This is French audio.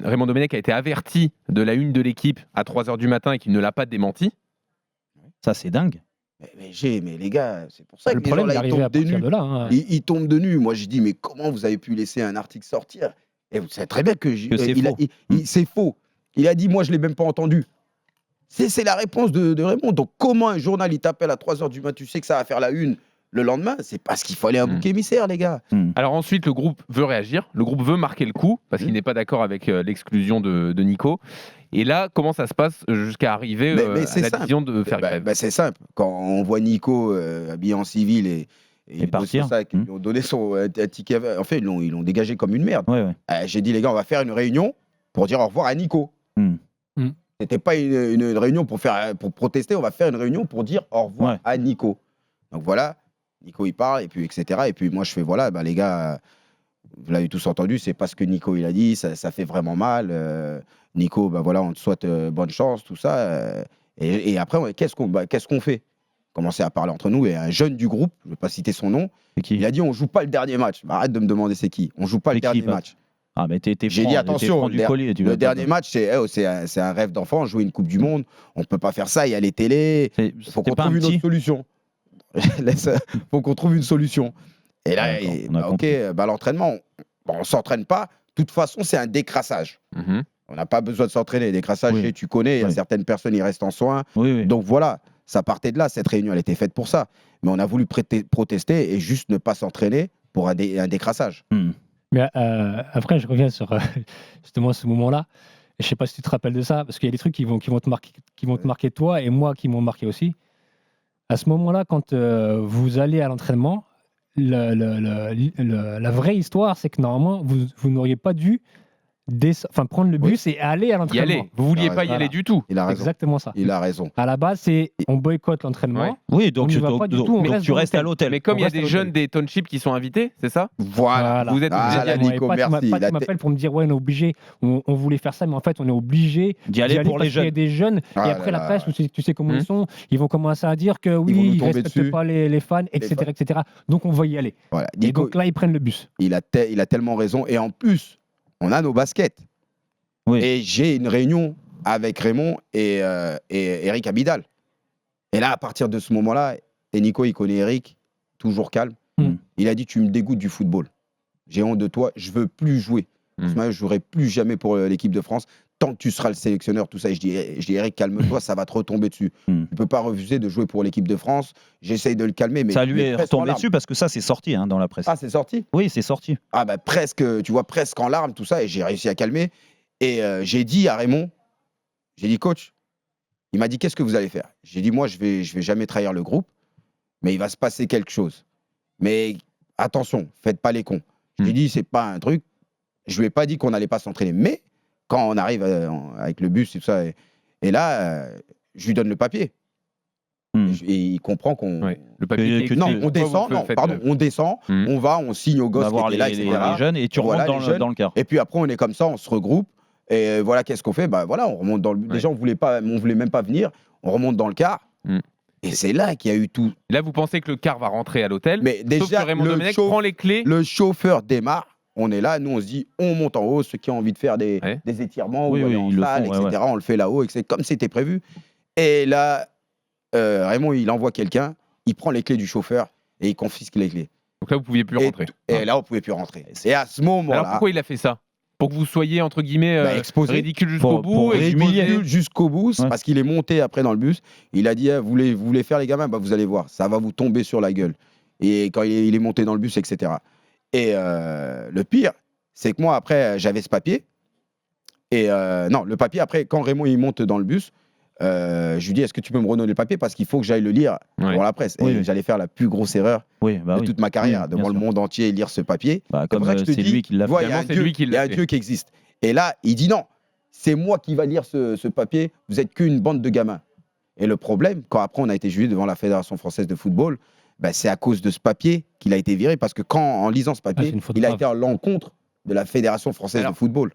Raymond Domenech a été averti de la une de l'équipe à 3h du matin et qu'il ne l'a pas démenti. Ça, c'est dingue. Mais les gars, c'est pour ça que Le les problème, gens, il est là, ils arrivé à tombent des partir nues. de là. Hein. Ils tombent de nues. Moi, je dis, mais comment vous avez pu laisser un article sortir? Et vous savez très bien que, c'est faux. c'est faux. Il a dit, moi, je ne l'ai même pas entendu. C'est la réponse de Raymond. Donc, comment un journal, il t'appelle à 3h du matin, tu sais que ça va faire la une le lendemain? C'est parce qu'il fallait un bouc émissaire, les gars. Alors ensuite, le groupe veut réagir. Le groupe veut marquer le coup parce qu'il n'est pas d'accord avec l'exclusion de Nico. Et là, comment ça se passe jusqu'à arriver à la décision de faire grève? C'est simple. Quand on voit Nico habillé en civil et partir. Ça, ils lui ont donné son ticket. En fait, ils l'ont dégagé comme une merde. Ouais. J'ai dit, les gars, on va faire une réunion pour dire au revoir à Nico. C'était pas une réunion pour protester, on va faire une réunion pour dire au revoir à Nico. Donc voilà, Nico il parle, et puis etc. Et puis moi je fais voilà, les gars, vous l'avez tous entendu, c'est pas ce que Nico il a dit, ça fait vraiment mal. Nico, voilà, on te souhaite bonne chance, tout ça. Et après, qu'est-ce qu'on fait? Commencer à parler entre nous, et un jeune du groupe, je ne vais pas citer son nom, il a dit on joue pas le dernier match. Arrête de me demander c'est qui. On joue pas le dernier match. Ah, mais j'ai dit attention, le dernier match, c'est un rêve d'enfant, jouer une Coupe du Monde. On peut pas faire ça, il y a les télés. Il faut qu'on trouve une autre solution. Faut qu'on trouve une solution. Et là, l'entraînement, on s'entraîne pas. De toute façon, c'est un décrassage. On n'a pas besoin de s'entraîner. Décrassage, tu connais, il y a certaines personnes, ils restent en soins. Donc voilà, ça partait de là. Cette réunion, elle était faite pour ça. Mais on a voulu protester et juste ne pas s'entraîner pour un décrassage. Mais après, je reviens sur justement ce moment-là. Je ne sais pas si tu te rappelles de ça, parce qu'il y a des trucs qui vont te marquer toi et moi qui m'ont marqué aussi. À ce moment-là, quand vous allez à l'entraînement, la vraie histoire, c'est que normalement, vous n'auriez pas dû prendre le bus et aller à l'entraînement. Vous vouliez pas y aller du tout. Il a raison. Exactement ça. Il a raison. À la base, c'est on boycotte l'entraînement. Oui, donc tu restes à l'hôtel. Mais comme il y a des jeunes des townships qui sont invités, c'est ça? Voilà. Vous êtes obligé Nico, merci. Tu m'appelles pour me dire, on est obligé, on voulait faire ça, mais en fait, on est obligé d'y aller pour les jeunes. Il y a des jeunes, et après la presse, tu sais comment ils sont, ils vont commencer à dire que oui, ils ne respectent pas les fans, etc. Donc, on va y aller. Voilà. Et donc là, ils prennent le bus. Il a tellement raison. Et en plus, on a nos baskets. Et j'ai une réunion avec Raymond et Eric Abidal. Et là, à partir de ce moment-là, et Nico, il connaît Eric, toujours calme. Il a dit, tu me dégoûtes du football. J'ai honte de toi, je veux plus jouer. Je ne jouerai plus jamais pour l'équipe de France. Tant que tu seras le sélectionneur, tout ça. Et je dis Eric, calme-toi, ça va te retomber dessus. Tu ne peux pas refuser de jouer pour l'équipe de France. J'essaye de le calmer. Mais ça lui est retombé dessus parce que ça, c'est sorti dans la presse. Ah, c'est sorti? Oui, c'est sorti. Ah, presque, tu vois, presque en larmes, tout ça. Et j'ai réussi à calmer. Et j'ai dit à Raymond, j'ai dit, coach, il m'a dit, qu'est-ce que vous allez faire? J'ai dit, moi, je vais jamais trahir le groupe, mais il va se passer quelque chose. Mais attention, faites pas les cons. J'ai dit, c'est pas un truc, je lui ai pas dit qu'on n'allait pas s'entraîner. Mais quand on arrive avec le bus et tout ça, et là, je lui donne le papier. Et il comprend qu'on... Le papier on descend, on descend, on va, on signe aux gosses qui étaient là, etc. Les jeunes, et tu remontes dans le car. Et puis après, on est comme ça, on se regroupe. Et voilà, qu'est-ce qu'on fait? On remonte dans le... Déjà, on voulait même pas venir. On remonte dans le car. Et c'est là qu'il y a eu tout. Là, vous pensez que le car va rentrer à l'hôtel? Mais déjà, Raymond Domenech prend les clés. Le chauffeur démarre. On est là, nous, on se dit, on monte en haut. Ceux qui ont envie de faire des étirements, ou aller en salle, etc., on le fait là-haut, comme c'était prévu. Et là... Raymond, il envoie quelqu'un, il prend les clés du chauffeur et il confisque les clés. Donc là, vous ne pouviez plus rentrer. Et là, on ne pouvait plus rentrer. Et à ce moment-là... Alors pourquoi il a fait ça? Pour que vous soyez, entre guillemets, ridicule jusqu'au bout? Pour ridicule jusqu'au bout, parce qu'il est monté après dans le bus. Il a dit, vous voulez faire les gamins? Vous allez voir, ça va vous tomber sur la gueule. Et quand il est monté dans le bus, etc. Et le pire, c'est que moi, après, j'avais ce papier. Et non, le papier, après, quand Raymond il monte dans le bus, je lui dis, est-ce que tu peux me redonner le papier parce qu'il faut que j'aille le lire pour la presse. Et j'allais faire la plus grosse erreur de toute ma carrière, devant le monde entier, lire ce papier. Comme c'est lui qui l'a fait. Il y a un Dieu qui existe. Et là, il dit non, c'est moi qui va lire ce papier, vous êtes qu'une bande de gamins. Et le problème, quand après on a été jugé devant la Fédération française de football, c'est à cause de ce papier qu'il a été viré, parce que en lisant ce papier, il a été à l'encontre de la Fédération française de football.